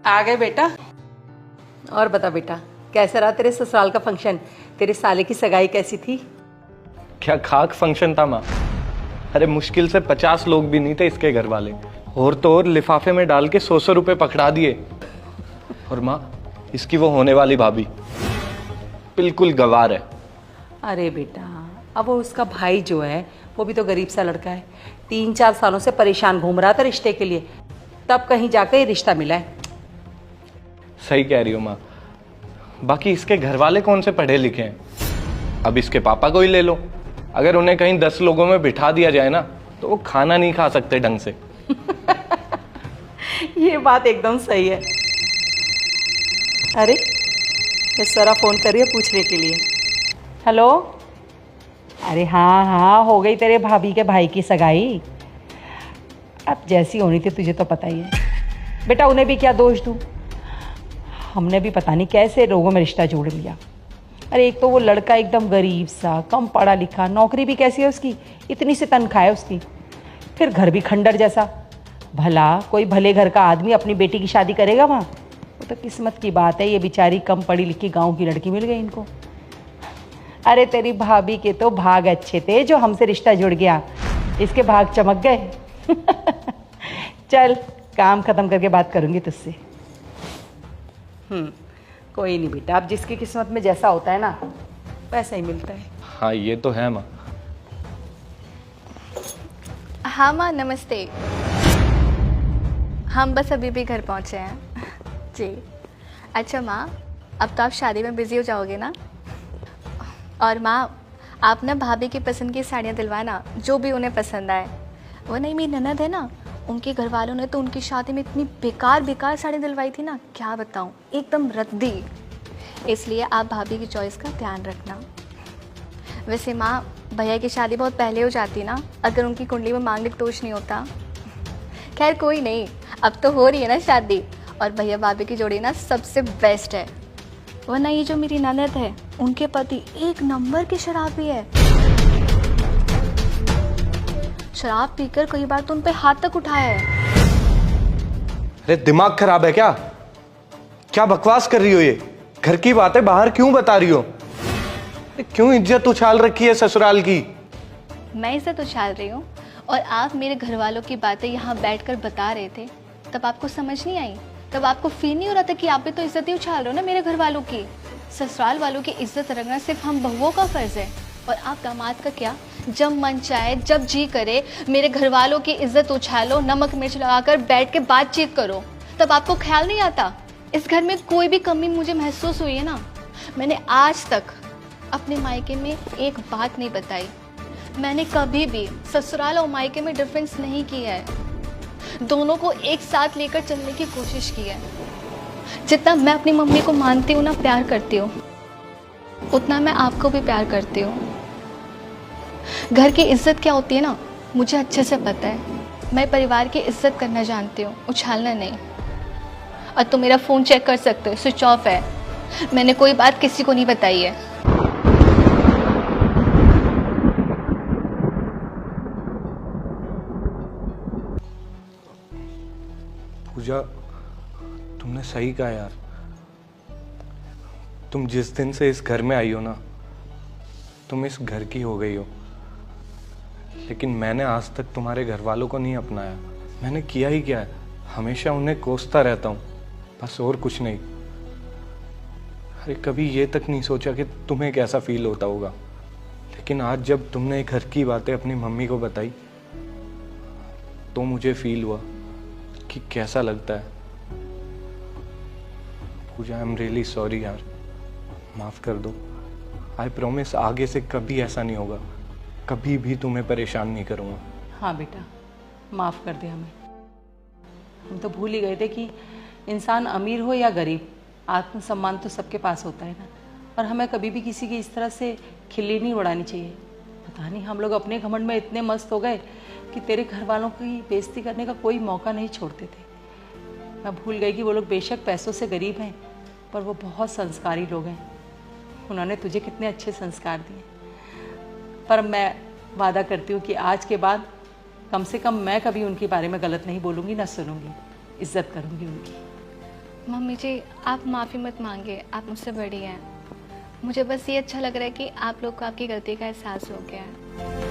आ गए बेटा। और बता बेटा, कैसा रहा तेरे ससुराल का फंक्शन? तेरे साले की सगाई कैसी थी? क्या खाक फंक्शन था माँ। अरे मुश्किल से 50 लोग भी नहीं थे इसके घर वाले, और तो और लिफाफे में डाल के 100 रुपए पकड़ा दिए। और माँ, इसकी वो होने वाली भाभी बिल्कुल गवार है। अरे बेटा, अब वो उसका भाई जो है वो भी तो गरीब सा लड़का है। 3-4 सालों से परेशान घूम रहा था रिश्ते के लिए, तब कहीं जाकर ये रिश्ता मिला है। सही कह रही हो माँ। बाकी इसके घर वाले कौन से पढ़े लिखे हैं? अब इसके पापा को ही ले लो, अगर उन्हें कहीं 10 लोगों में बिठा दिया जाए ना तो वो खाना नहीं खा सकते ढंग से। ये बात एकदम सही है। अरे ये सारा फोन करिए पूछने के लिए। हेलो। अरे हाँ हाँ, हो गई तेरे भाभी के भाई की सगाई। अब जैसी होनी थी तुझे तो पता ही है बेटा, उन्हें भी क्या दोष दूँ। हमने भी पता नहीं कैसे लोगों में रिश्ता जोड़ लिया। अरे एक तो वो लड़का एकदम गरीब सा, कम पढ़ा लिखा, नौकरी भी कैसी है उसकी, इतनी सी तनख्वाह है उसकी, फिर घर भी खंडर जैसा। भला कोई भले घर का आदमी अपनी बेटी की शादी करेगा वहाँ? वो तो किस्मत की बात है, ये बेचारी कम पढ़ी लिखी गांव की लड़की मिल गई इनको। अरे तेरी भाभी के तो भाग अच्छे थे जो हमसे रिश्ता जुड़ गया, इसके भाग चमक गए। चल काम खत्म करके बात करूंगी तुझसे। कोई नहीं बेटा, अब जिसकी किस्मत में जैसा होता है ना वैसा ही मिलता है। हाँ ये तो है माँ। हाँ माँ, नमस्ते। हम बस अभी भी घर पहुँचे हैं। जी अच्छा माँ, अब तो आप शादी में बिज़ी हो जाओगे ना। और माँ, आप ना भाभी की पसंद की साड़ियाँ दिलवाना, जो भी उन्हें पसंद आए। वो नहीं, मेरी ननद है ना, उनके घर वालों ने तो उनकी शादी में इतनी बेकार साड़ी दिलवाई थी ना, क्या बताऊँ, एकदम रद्दी। इसलिए आप भाभी की चॉइस का ध्यान रखना। वैसे माँ, भैया की शादी बहुत पहले हो जाती ना अगर उनकी कुंडली में मांगलिक दोष नहीं होता। खैर कोई नहीं, अब तो हो रही है ना शादी, और भैया भाभी की जोड़ी ना सबसे बेस्ट है। वरना ये जो मेरी ननद है, उनके पति एक नंबर के शराबी है। शराब पीकर कई बार तो उन पे हाथ तक उठाया है। अरे दिमाग खराब है क्या? क्या बकवास कर रही हो? ये घर की बातें बाहर क्यों बता रही हो? क्यों इज्जत उछाल रखी है ससुराल की? मैं इज्जत उछाल रही हूँ, और आप मेरे घर वालों की बातें यहाँ बैठकर बता रहे थे, तब आपको समझ नहीं आई? तब आपको फील नहीं हो रहा था कि आप भी तो इज्जत ही उछाल रहे हो ना मेरे घर वालों की? ससुराल वालों की इज्जत रखना सिर्फ हम बहुओं का फर्ज है, और आप दामाद का क्या? जब मन चाहे, जब जी करे, मेरे घर वालों की इज्जत उछालो, नमक मिर्च लगाकर बैठ के बातचीत करो। तब आपको ख्याल नहीं आता? इस घर में कोई भी कमी मुझे महसूस हुई है ना, मैंने आज तक अपने मायके में एक बात नहीं बताई। मैंने कभी भी ससुराल और मायके में डिफरेंस नहीं किया है, दोनों को एक साथ लेकर चलने की कोशिश की है। जितना मैं अपनी मम्मी को मानती हूँ ना, प्यार करती हूँ, उतना मैं आपको भी प्यार करती हूँ। घर की इज्जत क्या होती है ना, मुझे अच्छे से पता है। मैं परिवार की इज्जत करना जानती हूँ, उछालना नहीं। और तुम मेरा फ़ोन चेक कर सकते हो, स्विच ऑफ है। मैंने कोई बात किसी को नहीं बताई है। पूजा, तुमने सही कहा यार। तुम जिस दिन से इस घर में आई हो ना, तुम इस घर की हो गई हो। लेकिन मैंने आज तक तुम्हारे घर वालों को नहीं अपनाया। मैंने किया ही क्या है, हमेशा उन्हें कोसता रहता हूँ, बस और कुछ नहीं। अरे कभी ये तक नहीं सोचा कि तुम्हें कैसा फील होता होगा। लेकिन आज जब तुमने घर की बातें अपनी मम्मी को बताई तो मुझे फील हुआ कि कैसा लगता है। पूजा, आई एम रियली सॉरी यार, माफ कर दो। आई प्रॉमिस आगे से कभी ऐसा नहीं होगा, कभी भी तुम्हें परेशान नहीं करूँगा। हाँ बेटा, माफ़ कर दे हमें। हम तो भूल ही गए थे कि इंसान अमीर हो या गरीब, आत्मसम्मान तो सबके पास होता है ना। और हमें कभी भी किसी की इस तरह से खिल्ली नहीं उड़ानी चाहिए। पता नहीं हम लोग अपने घमंड में इतने मस्त हो गए कि तेरे घर वालों की बेइज्जती करने का कोई मौका नहीं छोड़ते थे। मैं भूल गई कि वो लोग बेशक पैसों से गरीब हैं, पर वो बहुत संस्कारी लोग हैं। उन्होंने तुझे कितने अच्छे संस्कार दिए। पर मैं वादा करती हूँ कि आज के बाद कम से कम मैं कभी उनके बारे में गलत नहीं बोलूँगी, ना सुनूँगी, इज्जत करूँगी उनकी। मम्मी जी, आप माफ़ी मत मांगिए, आप मुझसे बड़ी हैं। मुझे बस ये अच्छा लग रहा है कि आप लोग को आपकी गलती का एहसास हो गया है।